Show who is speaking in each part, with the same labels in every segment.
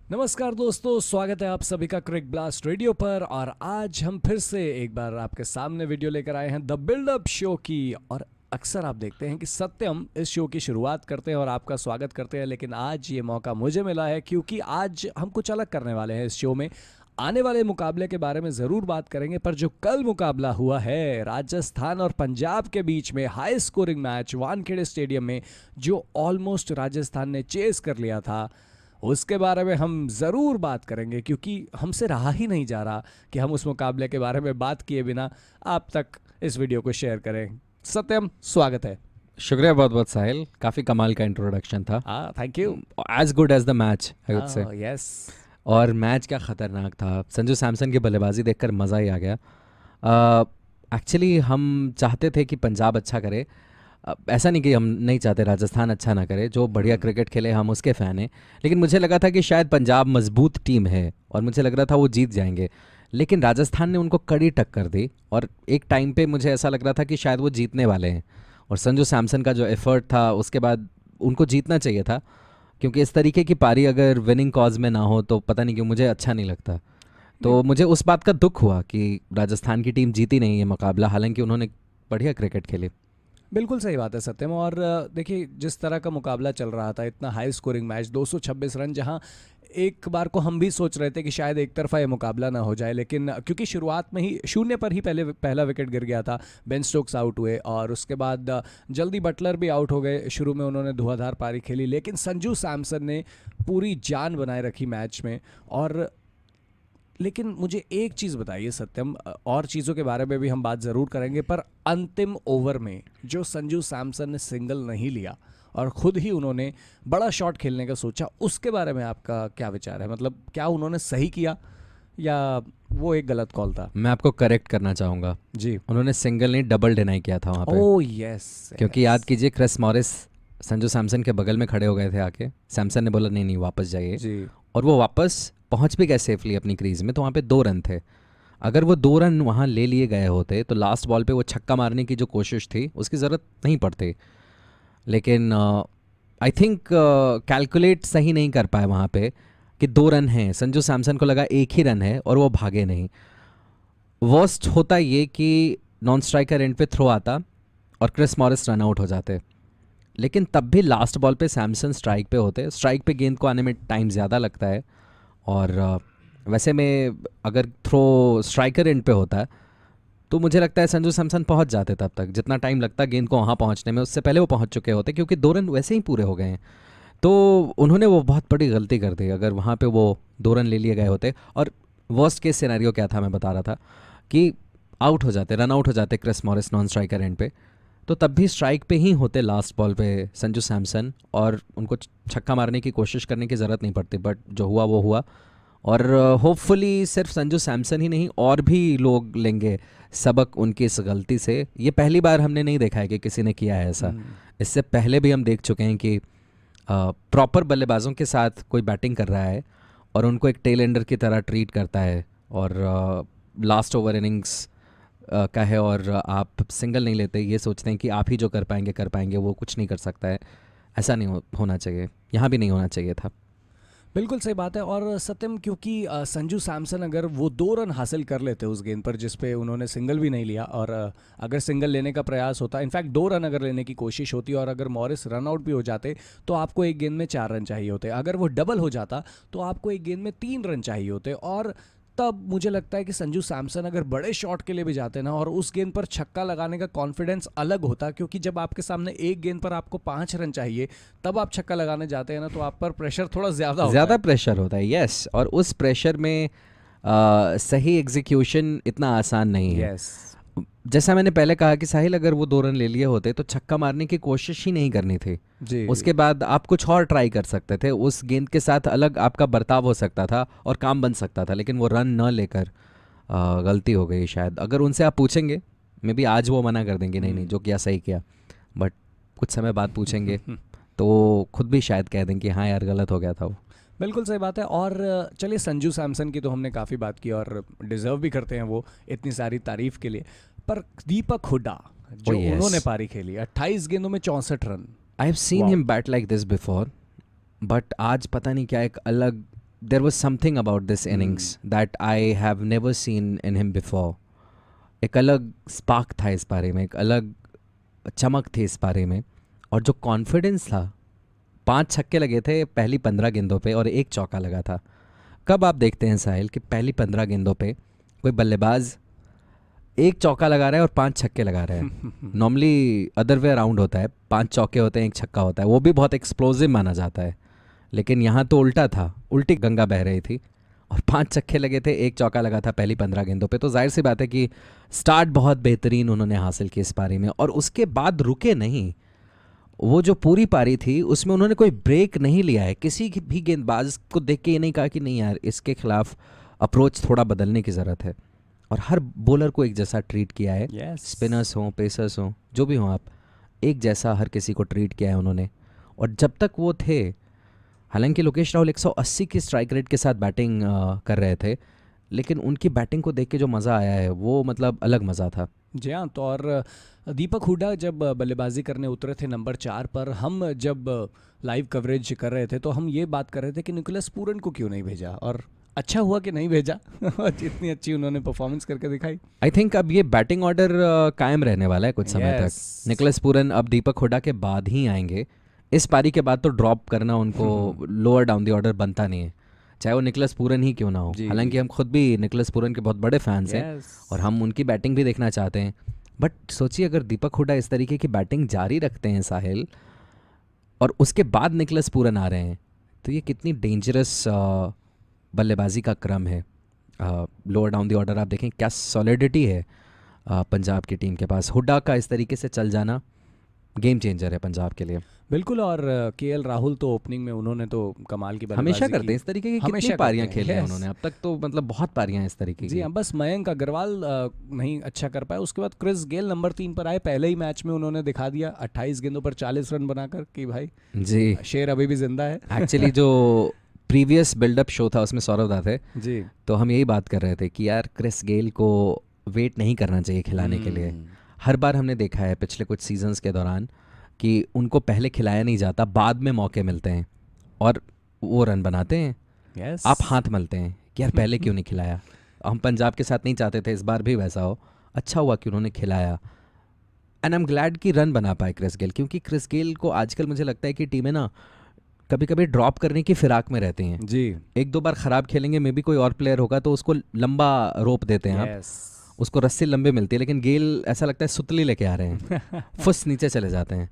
Speaker 1: नमस्कार दोस्तों, स्वागत है आप सभी का क्रिक ब्लास्ट रेडियो पर। और आज हम फिर से एक बार आपके सामने वीडियो लेकर आए हैं द बिल्डअप शो की। और अक्सर आप देखते हैं कि सत्यम इस शो की शुरुआत करते हैं और आपका स्वागत करते हैं, लेकिन आज ये मौका मुझे मिला है क्योंकि आज हम कुछ अलग करने वाले हैं इस शो में। आने वाले मुकाबले के बारे में ज़रूर बात करेंगे, पर जो कल मुकाबला हुआ है राजस्थान और पंजाब के बीच में, high scoring match Wankhede stadium में, जो ऑलमोस्ट राजस्थान ने चेस कर लिया था, उसके बारे में हम ज़रूर बात करेंगे क्योंकि हमसे रहा ही नहीं जा रहा कि हम उस मुकाबले के बारे में बात किए बिना आप तक इस वीडियो को शेयर करें। सत्यम, स्वागत है।
Speaker 2: शुक्रिया बहुत बहुत साहिल, काफ़ी कमाल का इंट्रोडक्शन था।
Speaker 1: Thank you.
Speaker 2: As good as the match I would say.
Speaker 1: Yes.
Speaker 2: और मैच क्या ख़तरनाक था, संजू सैमसन की बल्लेबाजी देखकर मज़ा ही आ गया। एक्चुअली हम चाहते थे कि पंजाब अच्छा करे। ऐसा नहीं कि हम नहीं चाहते राजस्थान अच्छा ना करे, जो बढ़िया क्रिकेट खेले हम उसके फ़ैन हैं। लेकिन मुझे लगा था कि शायद पंजाब मजबूत टीम है और मुझे लग रहा था वो जीत जाएंगे, लेकिन राजस्थान ने उनको कड़ी टक्कर दी। और एक टाइम पे मुझे ऐसा लग रहा था कि शायद वो जीतने वाले हैं। और संजू सैमसन का जो एफर्ट था उसके बाद उनको जीतना चाहिए था, क्योंकि इस तरीके की पारी अगर विनिंग कॉज में ना हो तो पता नहीं क्यों मुझे अच्छा नहीं लगता। तो मुझे उस बात का दुख हुआ कि राजस्थान की टीम जीती नहीं ये मुकाबला, हालांकि उन्होंने बढ़िया क्रिकेट खेली।
Speaker 1: बिल्कुल सही बात है सत्यम। और देखिए, जिस तरह का मुकाबला चल रहा था, इतना हाई स्कोरिंग मैच, 226 रन, जहां एक बार को हम भी सोच रहे थे कि शायद एक तरफा ये मुकाबला ना हो जाए, लेकिन क्योंकि शुरुआत में ही शून्य पर ही पहला विकेट गिर गया था, बेन स्टोक्स आउट हुए और उसके बाद जल्दी बटलर भी आउट हो गए। शुरू में उन्होंने धुआंधार पारी खेली, लेकिन संजू सैमसन ने पूरी जान बनाए रखी मैच में। और लेकिन मुझे एक चीज़ बताइए सत्यम, और चीज़ों के बारे में भी हम बात ज़रूर करेंगे, पर अंतिम ओवर में जो संजू सैमसन ने सिंगल नहीं लिया और ख़ुद ही उन्होंने बड़ा शॉट खेलने का सोचा, उसके बारे में आपका क्या विचार है? मतलब क्या उन्होंने सही किया या वो एक गलत कॉल था?
Speaker 2: मैं आपको करेक्ट करना चाहूँगा
Speaker 1: जी।
Speaker 2: उन्होंने सिंगल नहीं डबल डिनाई किया था वहाँ पे।
Speaker 1: Oh yes.
Speaker 2: क्योंकि याद कीजिए क्रिस मॉरिस संजू सैमसन के बगल में खड़े हो गए थे आके। सैमसन ने बोला नहीं नहीं वापस जाइए,
Speaker 1: जी।
Speaker 2: और वो वापस पहुंच भी गए सेफली अपनी क्रीज में। तो वहाँ पे 2 रन थे। अगर वो 2 रन वहाँ ले लिए गए होते तो लास्ट बॉल पे वो छक्का मारने की जो कोशिश थी उसकी ज़रूरत नहीं पड़ती। लेकिन आई थिंक कैलकुलेट सही नहीं कर पाए वहाँ पे कि 2 रन हैं। संजू सैमसन को लगा एक ही रन है और वो भागे नहीं। वर्स्ट होता ये कि नॉन स्ट्राइकर एंड पे थ्रो आता और क्रिस मॉरिस रन आउट हो जाते, लेकिन तब भी लास्ट बॉल पे सैमसन स्ट्राइक पे होते। स्ट्राइक पे गेंद को आने में टाइम ज़्यादा लगता है, और वैसे में अगर थ्रो स्ट्राइकर एंड पे होता है तो मुझे लगता है संजू सैमसन पहुंच जाते तब तक। जितना टाइम लगता गेंद को वहाँ पहुँचने में, उससे पहले वो पहुँच चुके होते, क्योंकि 2 रन वैसे ही पूरे हो गए हैं। तो उन्होंने वो बहुत बड़ी गलती कर दी अगर वहाँ पे वो 2 रन ले लिए गए होते। और वर्स्ट केस सिनेरियो क्या था मैं बता रहा था कि आउट हो जाते, रन आउट हो जाते Chris Morris non striker end पे, तो तब भी स्ट्राइक पे ही होते लास्ट बॉल पे संजू सैमसन, और उनको छक्का मारने की कोशिश करने की ज़रूरत नहीं पड़ती। बट जो हुआ वो हुआ, और होपफुली सिर्फ संजू सैमसन ही नहीं और भी लोग लेंगे सबक उनकी इस गलती से। ये पहली बार हमने नहीं देखा है कि किसी ने किया है ऐसा। इससे पहले भी हम देख चुके हैं कि प्रॉपर बल्लेबाजों के साथ कोई बैटिंग कर रहा है और उनको एक टेल एंडर की तरह ट्रीट करता है, और लास्ट ओवर इनिंग्स का है और आप सिंगल नहीं लेते, ये सोचते हैं कि आप ही जो कर पाएंगे, वो कुछ नहीं कर सकता है। ऐसा नहीं होना चाहिए, यहाँ भी नहीं होना चाहिए था।
Speaker 1: बिल्कुल सही बात है। और सत्यम, क्योंकि संजू सैमसन अगर वो 2 रन हासिल कर लेते उस गेंद पर जिस पे उन्होंने सिंगल भी नहीं लिया, और अगर सिंगल लेने का प्रयास होता, इनफैक्ट 2 रन अगर लेने की कोशिश होती और अगर मॉरिस रन आउट भी हो जाते, तो आपको एक गेंद में 4 रन चाहिए होते। अगर वो डबल हो जाता तो आपको एक गेंद में 3 रन चाहिए होते। और तब मुझे लगता है कि संजू सैमसन अगर बड़े शॉट के लिए भी जाते ना, और उस गेंद पर छक्का लगाने का कॉन्फिडेंस अलग होता, क्योंकि जब आपके सामने एक गेंद पर आपको 5 रन चाहिए तब आप छक्का लगाने जाते हैं ना, तो आप पर प्रेशर थोड़ा ज़्यादा
Speaker 2: प्रेशर होता है। यस, और उस प्रेशर में सही एग्जीक्यूशन इतना आसान नहीं है।
Speaker 1: यस।
Speaker 2: जैसा मैंने पहले कहा कि साहिल अगर वो 2 रन ले लिए होते तो छक्का मारने की कोशिश ही नहीं करनी थी।
Speaker 1: जी।
Speaker 2: उसके बाद आप कुछ और ट्राई कर सकते थे, उस गेंद के साथ अलग आपका बर्ताव हो सकता था और काम बन सकता था। लेकिन वो रन न लेकर गलती हो गई शायद। अगर उनसे आप पूछेंगे, मे बी आज वो मना कर देंगे नहीं नहीं जो किया सही किया, बट कुछ समय बाद पूछेंगे तो वो खुद भी शायद कह दें कि हाँ यार गलत हो गया था वो।
Speaker 1: बिल्कुल सही बात है। और चलिए, संजू सैमसन की तो हमने काफ़ी बात की और डिजर्व भी करते हैं वो इतनी सारी तारीफ के लिए, पर दीपक हुड्डा जो
Speaker 2: yes.
Speaker 1: उन्होंने पारी खेली 28 गेंदों में 64 run.
Speaker 2: I have seen
Speaker 1: Wow.
Speaker 2: Him bat like this before, but आज पता नहीं क्या एक अलग there was something about this innings that I have never seen in him before. एक अलग स्पार्क था इस पारी में, एक अलग चमक थी इस पारी में, और जो कॉन्फिडेंस था. 5 छक्के लगे थे पहली 15 गेंदों पे और एक चौका लगा था. कब आप देखते हैं साहिल कि पहली 15 गेंदों पे कोई बल्लेबाज एक चौका लगा रहा है और 5 छक्के लगा रहा है? नॉर्मली अदर वे अराउंड होता है, 5 चौके होते हैं, एक छक्का होता है, वो भी बहुत एक्सप्लोजिव माना जाता है. लेकिन यहाँ तो उल्टा था, उल्टी गंगा बह रही थी और 5 छक्के लगे थे, एक चौका लगा था पहली 15 गेंदों पे. तो जाहिर सी बात है कि स्टार्ट बहुत बेहतरीन उन्होंने हासिल की इस पारी में, और उसके बाद रुके नहीं. वो जो पूरी पारी थी उसमें उन्होंने कोई ब्रेक नहीं लिया है. किसी भी गेंदबाज को देख के ये नहीं कहा कि नहीं यार इसके खिलाफ अप्रोच थोड़ा बदलने की ज़रूरत है. और हर बॉलर को एक जैसा ट्रीट किया है.
Speaker 1: Yes.
Speaker 2: स्पिनर्स हों, पेसर्स हों, जो भी हों आप, एक जैसा हर किसी को ट्रीट किया है उन्होंने. और जब तक वो थे, हालांकि लोकेश राहुल 180 की स्ट्राइक रेट के साथ बैटिंग कर रहे थे, लेकिन उनकी बैटिंग को देख के जो मज़ा आया है वो मतलब अलग मज़ा था.
Speaker 1: जी हाँ. तो और दीपक हुड्डा जब बल्लेबाजी करने उतरे थे नंबर 4 पर, हम जब लाइव कवरेज कर रहे थे तो हम ये बात कर रहे थे कि निकोलस पूरन को क्यों नहीं भेजा, और अच्छा हुआ कि नहीं भेजा. इतनी अच्छी उन्होंने परफॉर्मेंस करके दिखाई.
Speaker 2: आई थिंक अब ये बैटिंग ऑर्डर कायम रहने वाला है कुछ समय
Speaker 1: Yes.
Speaker 2: तक. निकोलस पूरन अब दीपक हुड्डा के बाद ही आएंगे. इस पारी के बाद तो ड्रॉप करना उनको लोअर डाउन द ऑर्डर बनता नहीं है, चाहे वो निकोलस पूरन ही क्यों ना हो.
Speaker 1: जी.
Speaker 2: हालांकि हम खुद भी निकोलस पूरन के बहुत बड़े फैंस हैं
Speaker 1: Yes.
Speaker 2: और हम उनकी बैटिंग भी देखना चाहते हैं. बट सोचिए अगर दीपक हुड्डा इस तरीके की बैटिंग जारी रखते हैं साहिल, और उसके बाद निकोलस पूरन आ रहे हैं, तो ये कितनी डेंजरस बल्लेबाजी का क्रम है. लोअर डाउन द ऑर्डर आप देखें क्या सॉलिडिटी है पंजाब की टीम के पास. हुड्डा का इस तरीके से चल जाना गेम चेंजर है पंजाब के लिए.
Speaker 1: बिल्कुल. और केएल राहुल तो ओपनिंग में उन्होंने तो कमाल की बल्लेबाजी
Speaker 2: हमेशा
Speaker 1: की.
Speaker 2: करते हैं इस तरीके की.
Speaker 1: हमेशा
Speaker 2: कितनी पारियां
Speaker 1: करते हैं,
Speaker 2: खेली हैं
Speaker 1: yes.
Speaker 2: उन्होंने अब तक, तो मतलब बहुत पारियां इस तरीके
Speaker 1: जी
Speaker 2: की.
Speaker 1: हाँ. बस मयंक अग्रवाल नहीं अच्छा कर पाया. उसके बाद क्रिस गेल नंबर 3 पर आए. पहले ही मैच में उन्होंने दिखा दिया 28 गेंदों पर 40 रन बनाकर कि भाई
Speaker 2: जी.
Speaker 1: शेर अभी भी जिंदा है.
Speaker 2: एक्चुअली जो प्रीवियस बिल्डअप शो था उसमें सौरव दा थे,
Speaker 1: जी.
Speaker 2: तो हम यही बात कर रहे थे कि यार क्रिस गेल को वेट नहीं करना चाहिए खिलाने के लिए. हर बार हमने देखा है पिछले कुछ सीजन्स के दौरान कि उनको पहले खिलाया नहीं जाता, बाद में मौके मिलते हैं और वो रन बनाते हैं.
Speaker 1: Yes.
Speaker 2: आप हाथ मलते हैं कि यार पहले क्यों नहीं खिलाया. हम पंजाब के साथ नहीं चाहते थे, इस बार भी वैसा हो. अच्छा हुआ कि उन्होंने खिलाया. एंड आई एम ग्लैड कि रन बना पाए क्रिस गेल, क्योंकि क्रिस गेल को आजकल मुझे लगता है कि टीमें ना कभी कभी ड्रॉप करने की फिराक में रहती हैं.
Speaker 1: जी.
Speaker 2: एक दो बार ख़राब खेलेंगे, मे बी कोई और प्लेयर होगा तो उसको लंबा रोप देते हैं आप,
Speaker 1: Yes.
Speaker 2: उसको रस्सी लंबे मिलती है. लेकिन गेल ऐसा लगता है सुतली लेके आ रहे हैं, फुस नीचे चले जाते हैं.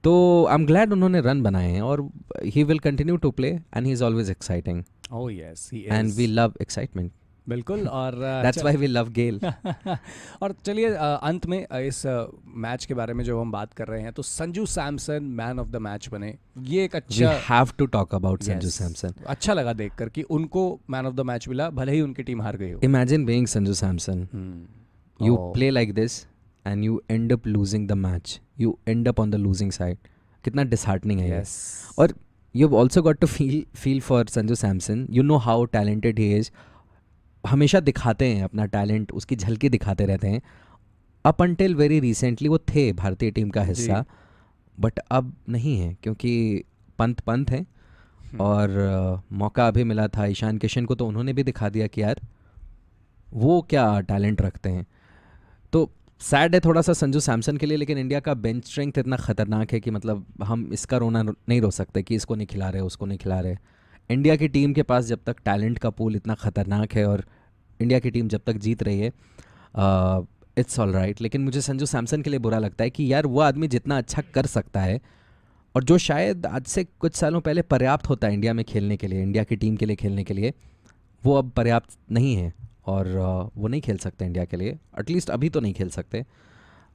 Speaker 2: तो आई एम ग्लैड उन्होंने रन बनाए हैं और he will continue to play and he is always exciting
Speaker 1: Oh yes, he
Speaker 2: and
Speaker 1: is.
Speaker 2: We love excitement.
Speaker 1: बिल्कुल. और
Speaker 2: that's why we love Gayle.
Speaker 1: और चलिए अंत में इस मैच के बारे में जो हम बात कर रहे हैं, तो Sanju Samson man of the match बने. ये एक
Speaker 2: वी
Speaker 1: अच्छा
Speaker 2: have to talk about Sanju
Speaker 1: Yes.
Speaker 2: Samson.
Speaker 1: अच्छा लगा देखकर कि उनको मैन ऑफ द मैच मिला, भले ही उनकी टीम हार गई हो.
Speaker 2: Imagine being Sanju Samson. You
Speaker 1: Oh.
Speaker 2: play like this and you end up losing the match. You end up on the losing side. कितना disheartening है ये.
Speaker 1: Yes.
Speaker 2: और you've also got to feel for Sanju Samson. You know how talented he is. हमेशा दिखाते हैं अपना talent, उसकी झलकी दिखाते रहते हैं. अप अनटिल वेरी रिसेंटली वो थे भारतीय टीम का हिस्सा, बट अब नहीं है क्योंकि पंत हैं. और मौका अभी मिला था ईशान किशन को, तो उन्होंने भी दिखा दिया कि यार वो क्या टैलेंट रखते हैं. तो सैड है थोड़ा सा संजू सैमसन के लिए, लेकिन इंडिया का बेंच स्ट्रेंथ इतना ख़तरनाक है कि मतलब हम इसका रोना नहीं रो सकते कि इसको नहीं खिला रहे, उसको नहीं खिला रहे. इंडिया की टीम के पास जब तक टैलेंट का पूल इतना ख़तरनाक है और इंडिया की टीम जब तक जीत रही है, इट्स ऑल राइट. लेकिन मुझे संजू सैमसन के लिए बुरा लगता है कि यार वो आदमी जितना अच्छा कर सकता है और जो शायद आज से कुछ सालों पहले पर्याप्त होता है इंडिया में खेलने के लिए, इंडिया की टीम के लिए खेलने के लिए, वो अब पर्याप्त नहीं है और वो नहीं खेल सकते इंडिया के लिए. एटलीस्ट अभी तो नहीं खेल सकते,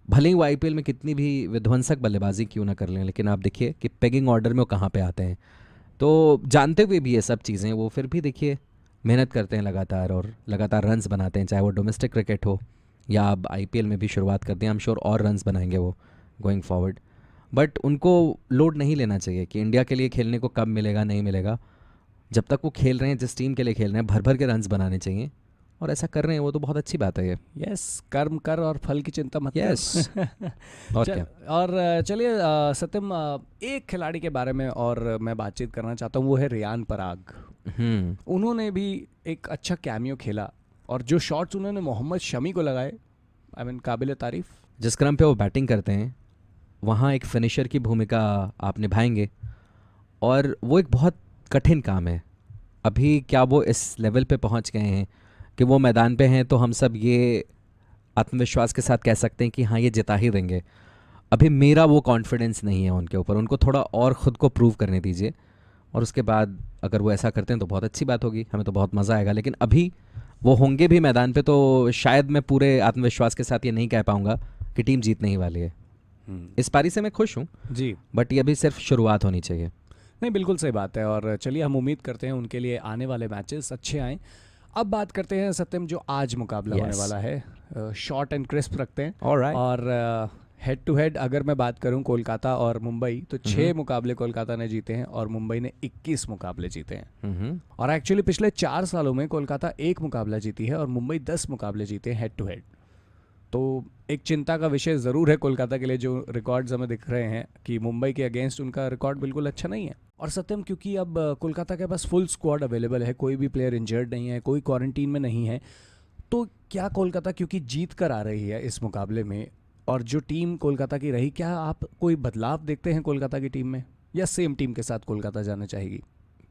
Speaker 2: भले ही वो आईपीएल में कितनी भी विध्वंसक बल्लेबाजी क्यों ना कर लें. लेकिन आप देखिए कि पेगिंग ऑर्डर में वो कहाँ पे आते हैं. तो जानते हुए भी ये सब चीज़ें वो फिर भी देखिए मेहनत करते हैं लगातार और लगातार रन्स बनाते हैं, चाहे वो डोमेस्टिक क्रिकेट हो या अब आईपीएल में भी शुरुआत कर दें. आई एम श्योर और रन्स बनाएंगे वो गोइंग फॉरवर्ड. बट उनको लोड नहीं लेना चाहिए कि इंडिया के लिए खेलने को कब मिलेगा, नहीं मिलेगा. जब तक वो खेल रहे हैं, जिस टीम के लिए खेल रहे हैं, भर भर के रन्स बनाने चाहिए और ऐसा कर रहे हैं वो तो बहुत अच्छी बात है ये।
Speaker 1: यस, कर्म कर और फल की चिंता मत
Speaker 2: Yes.
Speaker 1: कर।
Speaker 2: और
Speaker 1: चल-
Speaker 2: क्या।
Speaker 1: और चलिए सत्यम, एक खिलाड़ी के बारे में और मैं बातचीत करना चाहता हूँ, वो है रियान पराग। उन्होंने भी एक अच्छा कैमियो खेला और जो शॉट्स उन्होंने मोहम्मद शमी को लगाए, आई मीन काबिल तारीफ।
Speaker 2: जिस क्रम पे वो बैटिंग करते हैं वहाँ एक फिनिशर की भूमिका आप निभाएंगे और वो एक बहुत कठिन काम है। अभी क्या वो इस लेवल पे पहुँच गए हैं कि वो मैदान पे हैं तो हम सब ये आत्मविश्वास के साथ कह सकते हैं कि हाँ ये जिता ही देंगे। अभी मेरा वो कॉन्फिडेंस नहीं है उनके ऊपर, उनको थोड़ा और ख़ुद को प्रूव करने दीजिए और उसके बाद अगर वो ऐसा करते हैं तो बहुत अच्छी बात होगी, हमें तो बहुत मज़ा आएगा। लेकिन अभी वो होंगे भी मैदान पे तो शायद मैं पूरे आत्मविश्वास के साथ ये नहीं कह पाऊँगा कि टीम जीतने ही वाली है। इस पारी से मैं खुश हूँ,
Speaker 1: जी,
Speaker 2: बट ये अभी सिर्फ शुरुआत होनी चाहिए।
Speaker 1: नहीं बिल्कुल सही बात है। और चलिए हम उम्मीद करते हैं उनके लिए आने वाले मैचेस अच्छे आएँ। अब बात करते हैं सत्यम, जो आज मुकाबला होने
Speaker 2: Yes.
Speaker 1: वाला है, शॉर्ट एंड क्रिस्प रखते हैं।
Speaker 2: Alright.
Speaker 1: और हेड टू हेड अगर मैं बात करूं कोलकाता और मुंबई, तो 6 मुकाबले कोलकाता ने जीते हैं और मुंबई ने 21 मुकाबले जीते हैं। और एक्चुअली पिछले 4 सालों में कोलकाता 1 मुकाबला जीती है और मुंबई 10 मुकाबले जीते हैं हेड टू हेड। तो एक चिंता का विषय ज़रूर है कोलकाता के लिए, जो रिकॉर्ड्स हमें दिख रहे हैं कि मुंबई के अगेंस्ट उनका रिकॉर्ड बिल्कुल अच्छा नहीं है। और सत्यम, क्योंकि अब कोलकाता के पास फुल स्क्वाड अवेलेबल है, कोई भी प्लेयर इंजर्ड नहीं है, कोई क्वारंटीन में नहीं है, तो क्या कोलकाता क्योंकि जीत कर आ रही है इस मुकाबले में, और जो टीम कोलकाता की रही, क्या आप कोई बदलाव देखते हैं कोलकाता की टीम में, या सेम टीम के साथ कोलकाता जाना चाहेगी?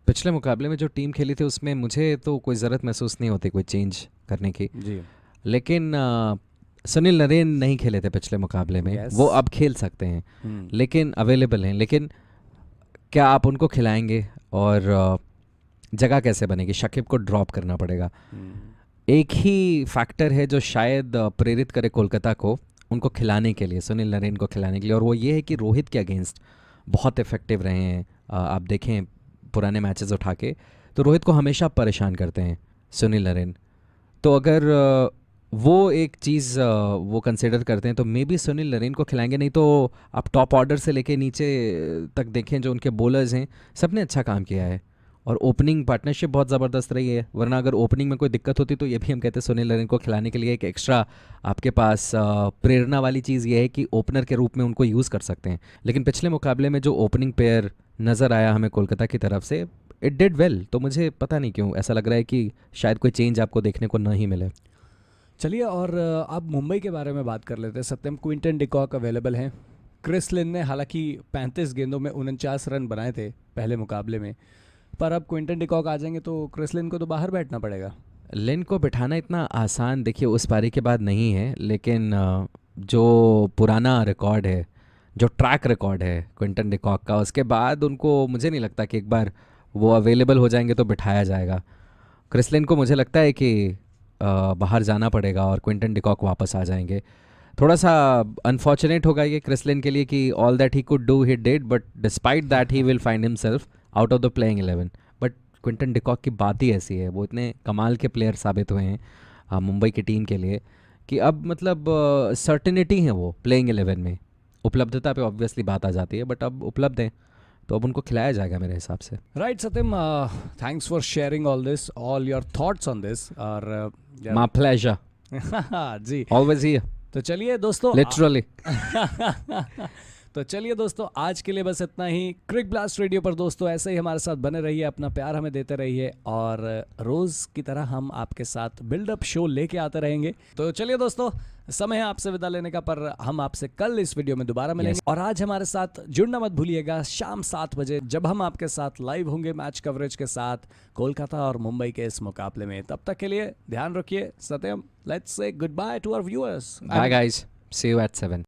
Speaker 2: पिछले मुकाबले में जो टीम खेली थी उसमें मुझे तो कोई ज़रूरत महसूस नहीं होती कोई चेंज करने की।
Speaker 1: जी,
Speaker 2: लेकिन सुनील नरेन नहीं खेले थे पिछले मुकाबले में।
Speaker 1: Yes.
Speaker 2: वो अब खेल सकते हैं, लेकिन अवेलेबल हैं। लेकिन क्या आप उनको खिलाएंगे और जगह कैसे बनेगी? शकीब को ड्रॉप करना पड़ेगा। एक ही फैक्टर है जो शायद प्रेरित करे कोलकाता को उनको खिलाने के लिए, सुनील नरेन को खिलाने के लिए, और वो ये है कि रोहित के अगेंस्ट बहुत इफेक्टिव रहे हैं। आप देखें पुराने मैचेस उठा के तो रोहित को हमेशा परेशान करते हैं सुनील नरेन। तो अगर वो एक चीज़ वो कंसिडर करते हैं तो मे बी सुनील नरेन को खिलाएंगे। नहीं तो आप टॉप ऑर्डर से लेके नीचे तक देखें, जो उनके बॉलर्स हैं सब ने अच्छा काम किया है और ओपनिंग पार्टनरशिप बहुत ज़बरदस्त रही है। वरना अगर ओपनिंग में कोई दिक्कत होती तो ये भी हम कहते हैं सुनील नरेन को खिलाने के लिए एक एक्स्ट्रा आपके पास प्रेरणा वाली चीज़ ये है कि ओपनर के रूप में उनको यूज़ कर सकते हैं। लेकिन पिछले मुकाबले में जो ओपनिंग पेयर नज़र आया हमें कोलकाता की तरफ से, इट डिड वेल। तो मुझे पता नहीं क्यों ऐसा लग रहा है कि शायद कोई चेंज आपको देखने को ना ही मिले।
Speaker 1: चलिए, और अब मुंबई के बारे में बात कर लेते हैं सत्यम। क्विंटन डिकॉक अवेलेबल हैं। क्रिस लिन ने हालांकि 35 गेंदों में 49 रन बनाए थे पहले मुकाबले में, पर अब क्विंटन डिकॉक आ जाएंगे तो क्रिस लिन को तो बाहर बैठना पड़ेगा।
Speaker 2: लिन को बिठाना इतना आसान देखिए उस पारी के बाद नहीं है, लेकिन जो पुराना रिकॉर्ड है, जो ट्रैक रिकॉर्ड है क्विंटन डिकॉक का, उसके बाद उनको मुझे नहीं लगता कि एक बार वो अवेलेबल हो जाएंगे तो बिठाया जाएगा। क्रिस लिन को मुझे लगता है कि बाहर जाना पड़ेगा और क्विंटन डिकॉक वापस आ जाएंगे। थोड़ा सा अनफॉर्चुनेट होगा ये क्रिस लिन के लिए कि all that he could do he did, but despite that he will find himself out of the playing 11। But Quinton de Kock की बात ही ऐसी है, वो इतने कमाल के प्लेयर साबित हुए हैं मुंबई की टीम के लिए कि अब मतलब सर्टेनिटी है वो प्लेइंग 11 में। उपलब्धता पे ऑब्वियसली बात आ जाती है, बट अब उपलब्ध हैं तो अब उनको खिलाया जाएगा मेरे हिसाब से।
Speaker 1: Right Satyam, thanks for sharing all this, all your thoughts on this. और
Speaker 2: माय प्लेजर,
Speaker 1: जी,
Speaker 2: ऑलवेज हियर,
Speaker 1: तो चलिए दोस्तों,
Speaker 2: लिटरली।
Speaker 1: तो चलिए दोस्तों, आज के लिए बस इतना ही। क्रिक ब्लास्ट रेडियो पर दोस्तों ऐसे ही हमारे साथ बने रहिए, अपना प्यार हमें देते रहिए, और रोज़ की तरह हम आपके साथ बिल्डअप शो लेके आते रहेंगे। तो चलिए दोस्तों, समय है आपसे विदा लेने का, पर हम आपसे कल इस वीडियो में दोबारा मिलेंगे। और आज हमारे साथ जुड़ना मत भूलिएगा शाम 7 बजे, जब हम आपके साथ लाइव होंगे मैच कवरेज के साथ कोलकाता और मुंबई के इस मुकाबले में। तब तक के लिए ध्यान रखिए। Satyam, let's say goodbye to our viewers.
Speaker 2: Bye guys, see you at 7।